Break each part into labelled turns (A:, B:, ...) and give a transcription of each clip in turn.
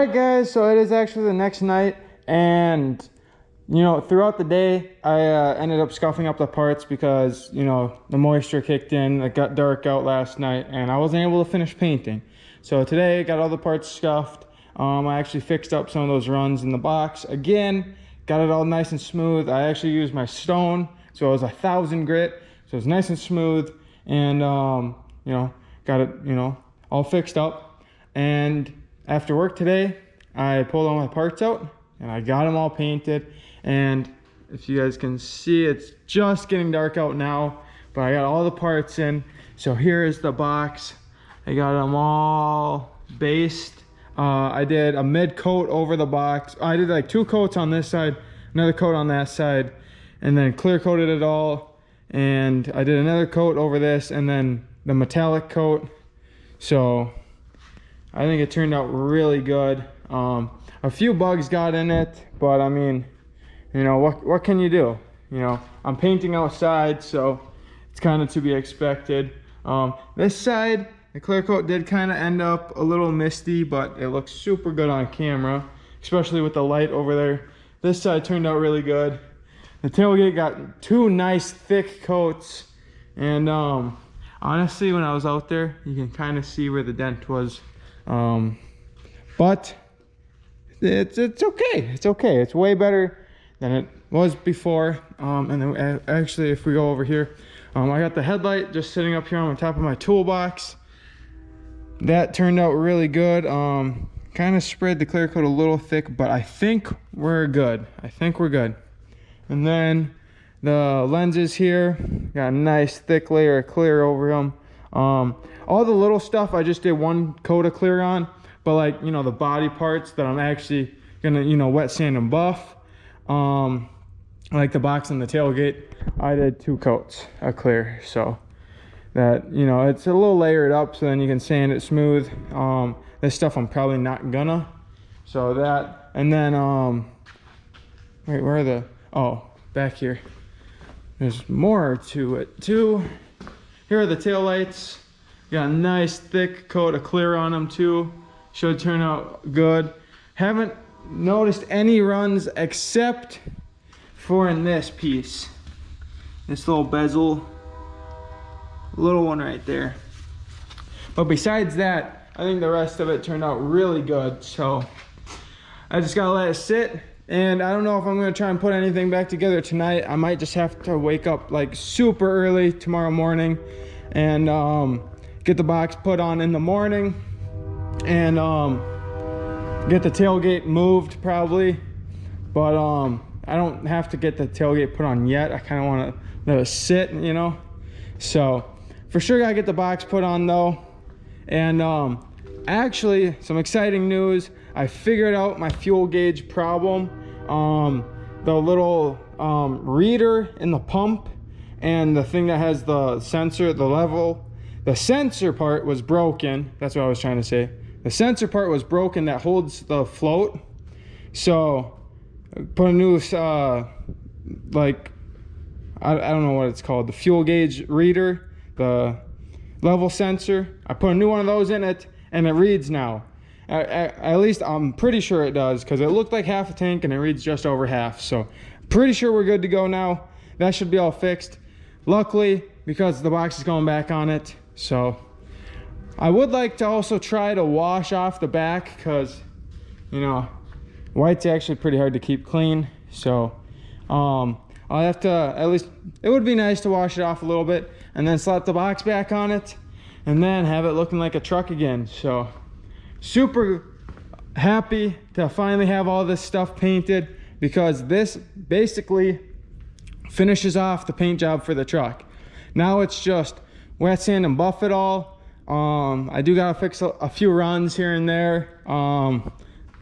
A: Alright guys, so it is actually the next night, and throughout the day I ended up scuffing up the parts because the moisture kicked in. It got dark out last night and I wasn't able to finish painting. So today I got all the parts scuffed. I actually fixed up some of those runs in the box again, got it all nice and smooth. I actually used my stone, so it was 1000 grit, so it's nice and smooth, and got it all fixed up. And after work today, I pulled all my parts out and I got them all painted. And if you guys can see, it's just getting dark out now, but I got all the parts in. So here is the box. I got them all based. I did a mid coat over the box. I did like 2 coats on this side, another coat on that side, and then clear coated it all. And I did another coat over this and then the metallic coat. So I think it turned out really good. A few bugs got in it, but I mean, what can you do? I'm painting outside, so it's kind of to be expected. This side, the clear coat did kind of end up a little misty, but it looks super good on camera, especially with the light over there. This side turned out really good. The tailgate got 2 nice thick coats, and honestly, when I was out there, you can kind of see where the dent was. But it's okay. It's okay. It's way better than it was before. And then actually, if we go over here, I got the headlight just sitting up here on the top of my toolbox. That turned out really good. Kind of spread the clear coat a little thick, but I think we're good. And then the lenses here got a nice thick layer of clear over them. All the little stuff I just did 1 coat of clear on, but like the body parts that I'm actually gonna wet sand and buff, like the box and the tailgate, I did 2 coats of clear, so that it's a little layered up, so then you can sand it smooth. This stuff I'm probably not gonna, so that. And then wait, where are the, oh, back here, there's more to it too. Here are the tail lights. Got a nice thick coat of clear on them too. Should turn out good. Haven't noticed any runs except for in this piece. This little bezel, little one right there. But besides that, I think the rest of it turned out really good. So I just gotta let it sit. And I don't know if I'm gonna try and put anything back together tonight. I might just have to wake up like super early tomorrow morning and get the box put on in the morning, and get the tailgate moved probably. But I don't have to get the tailgate put on yet. I kind of want to let it sit, so for sure gotta get the box put on though. And actually, some exciting news. I figured out my fuel gauge problem. The little reader in the pump and the thing that has the sensor, the sensor part was broken. That's what I was trying to say. The sensor part was broken that holds the float. So put a new like, I don't know what it's called, the fuel gauge reader, the level sensor. I put a new one of those in it and it reads now. At least I'm pretty sure it does, because it looked like half a tank and it reads just over half. So pretty sure we're good to go now. That should be all fixed. Luckily, because the box is going back on it. So I would like to also try to wash off the back, because white's actually pretty hard to keep clean. So I'll have to, at least it would be nice to wash it off a little bit and then slap the box back on it and then have it looking like a truck again. So super happy to finally have all this stuff painted, because this basically finishes off the paint job for the truck. Now it's just wet sand and buff it all. I do gotta fix a few runs here and there. The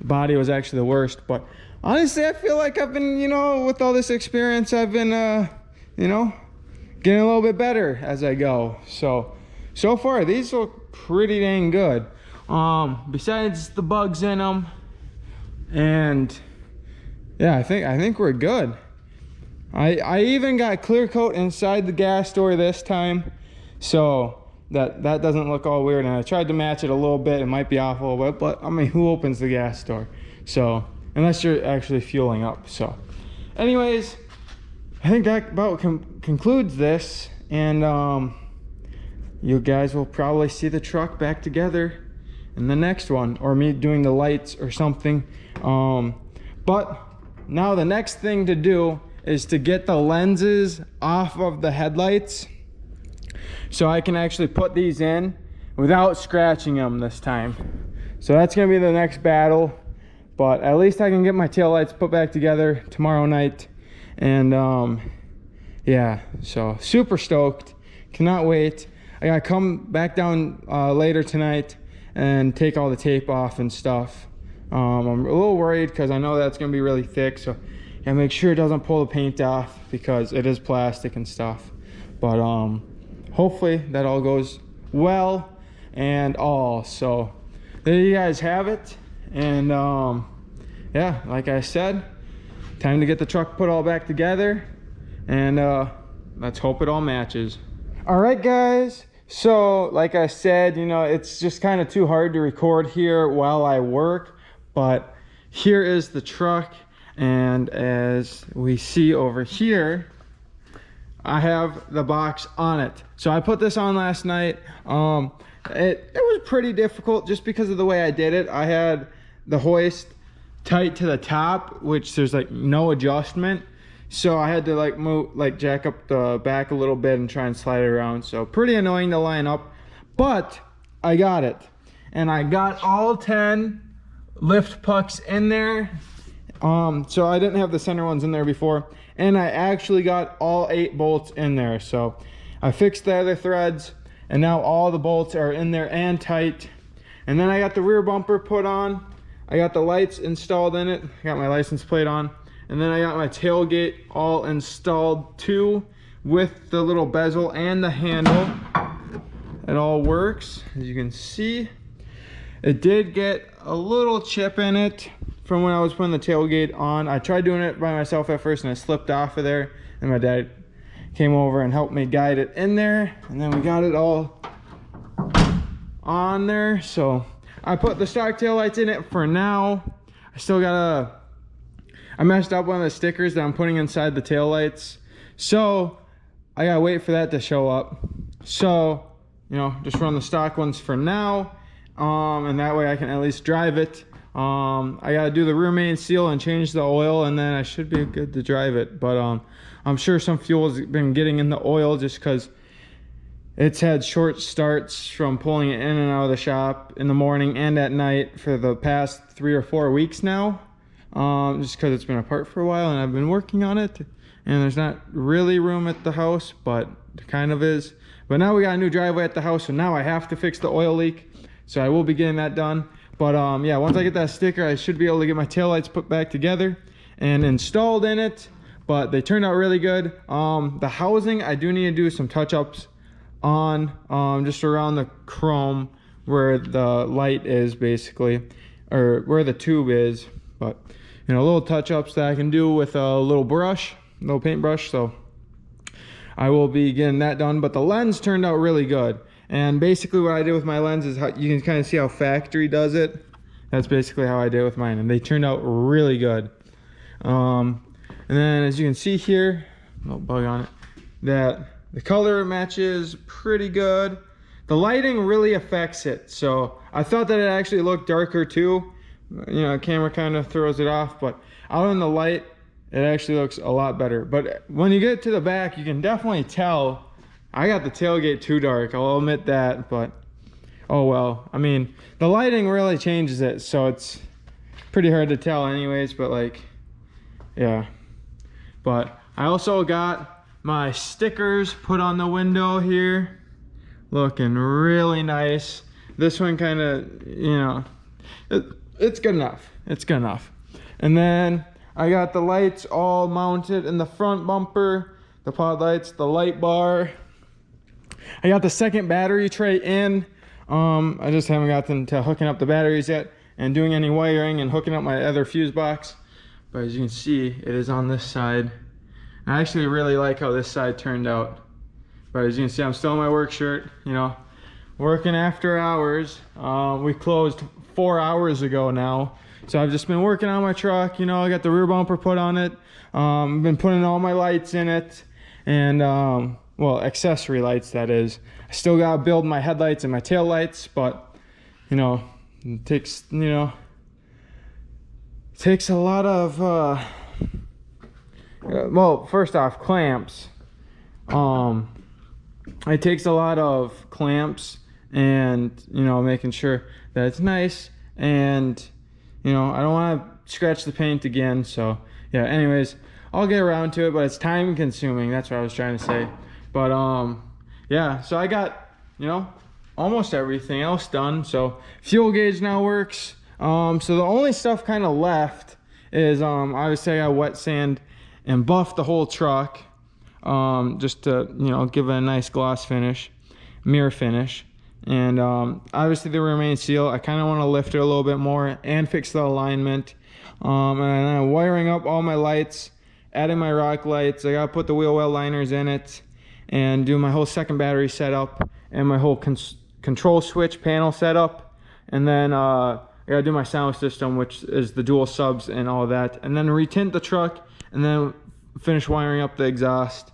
A: body was actually the worst, but honestly I feel like I've been, with all this experience, I've been getting a little bit better as I go. So far these look pretty dang good. Besides the bugs in them, and yeah, I think we're good. I even got clear coat inside the gas door this time, so that doesn't look all weird. And I tried to match it a little bit. It might be off a little bit, but I mean, who opens the gas door? So unless you're actually fueling up. So anyways, I think that about concludes this, and you guys will probably see the truck back together in the next one, or me doing the lights or something. But now the next thing to do is to get the lenses off of the headlights, so I can actually put these in without scratching them this time. So that's gonna be the next battle, but at least I can get my taillights put back together tomorrow night. And yeah, so super stoked, cannot wait. I gotta come back down later tonight and take all the tape off and stuff. I'm a little worried because I know that's gonna be really thick, so gotta make sure it doesn't pull the paint off because it is plastic and stuff. But hopefully that all goes well and all. So there you guys have it. And yeah, like I said, time to get the truck put all back together, and let's hope it all matches. All right guys, so like I said, you know, it's just kind of too hard to record here while I work, but here is the truck, and as we see over here, I have the box on it. So I put this on last night. It was pretty difficult just because of the way I did it. I had the hoist tight to the top, which there's like no adjustment, so I had to like move, like jack up the back a little bit and try and slide it around. So pretty annoying to line up, but I got it, and I got all 10 lift pucks in there. So I didn't have the center ones in there before, and I actually got all 8 bolts in there. So I fixed the other threads, and now all the bolts are in there and tight. And then I got the rear bumper put on. I got the lights installed in it. I got my license plate on. And then I got my tailgate all installed too, with the little bezel and the handle. It all works, as you can see. It did get a little chip in it from when I was putting the tailgate on. I tried doing it by myself at first and I slipped off of there, and my dad came over and helped me guide it in there, and then we got it all on there. So I put the stock taillights in it for now. I still gotta, I messed up one of the stickers that I'm putting inside the taillights, so I gotta wait for that to show up. So, you know, just run the stock ones for now, and that way I can at least drive it. I gotta do the rear main seal and change the oil, and then I should be good to drive it. But I'm sure some fuel has been getting in the oil just because it's had short starts from pulling it in and out of the shop in the morning and at night for the past 3 or 4 weeks now, just because it's been apart for a while and I've been working on it, and there's not really room at the house, but it kind of is. But now we got a new driveway at the house, so now I have to fix the oil leak, so I will be getting that done. But yeah, once I get that sticker, I should be able to get my taillights put back together and installed in it. But they turned out really good. The housing, I do need to do some touch-ups on, just around the chrome where the light is basically, or where the tube is. But you know, little touch-ups that I can do with a little brush, little paintbrush. So I will be getting that done. But the lens turned out really good. And basically what I did with my lens is how you can kind of see how factory does it. That's basically how I did it with mine, and they turned out really good. And then as you can see here, no bug on it, that the color matches pretty good. The lighting really affects it. So I thought that it actually looked darker too. You know, the camera kind of throws it off, but out in the light, it actually looks a lot better. But when you get to the back, you can definitely tell I got the tailgate too dark, I'll admit that, but oh well. I mean, the lighting really changes it, so it's pretty hard to tell anyways, but like, yeah. But I also got my stickers put on the window here, looking really nice. This one kind of, you know, it's good enough. It's good enough. And then I got the lights all mounted in the front bumper, the pod lights, the light bar. I got the second battery tray in. I just haven't gotten to hooking up the batteries yet and doing any wiring and hooking up my other fuse box. But as you can see, it is on this side. I actually really like how this side turned out. But as you can see, I'm still in my work shirt, you know. working after hours. We closed 4 hours ago now. So I've just been working on my truck. You know, I got the rear bumper put on it. Been putting all my lights in it. And, well, accessory lights, that is. I still got to build my headlights and my tail lights, but, you know, it takes, you know, takes a lot of, well, first off, clamps. It takes a lot of clamps and, you know, making sure that it's nice, and, you know, I don't want to scratch the paint again. So yeah, anyways, I'll get around to it, but it's time consuming. That's what I was trying to say. But yeah, so I got, you know, almost everything else done. So fuel gauge now works. So the only stuff kind of left is obviously I got wet sand and buff the whole truck, just to, you know, give it a nice gloss finish, mirror finish. And obviously the rear main seal, I kind of want to lift it a little bit more and fix the alignment. And I'm wiring up all my lights, adding my rock lights. I got to put the wheel well liners in it and do my whole second battery setup and my whole control switch panel setup. And then I got to do my sound system, which is the dual subs and all that. And then retint the truck and then finish wiring up the exhaust.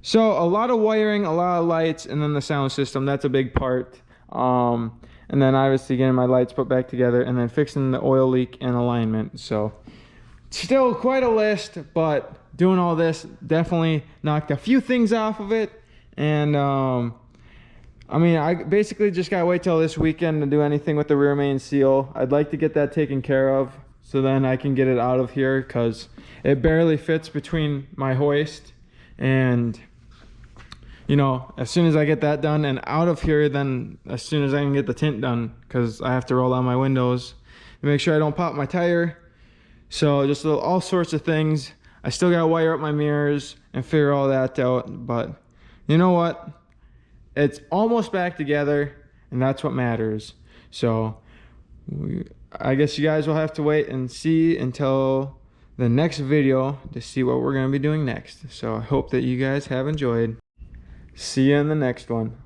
A: So a lot of wiring, a lot of lights, and then the sound system, that's a big part. And then obviously getting my lights put back together and then fixing the oil leak and alignment. So still quite a list, but doing all this definitely knocked a few things off of it. And I mean, I basically just gotta wait till this weekend to do anything with the rear main seal. I'd like to get that taken care of so then I can get it out of here, because it barely fits between my hoist. And, you know, as soon as I get that done and out of here, then as soon as I can get the tint done, because I have to roll down my windows to make sure I don't pop my tire. So just all sorts of things. I still gotta wire up my mirrors and figure all that out, but you know what? It's almost back together, and that's what matters. So I guess you guys will have to wait and see until the next video to see what we're gonna be doing next. So I hope that you guys have enjoyed. See you in the next one.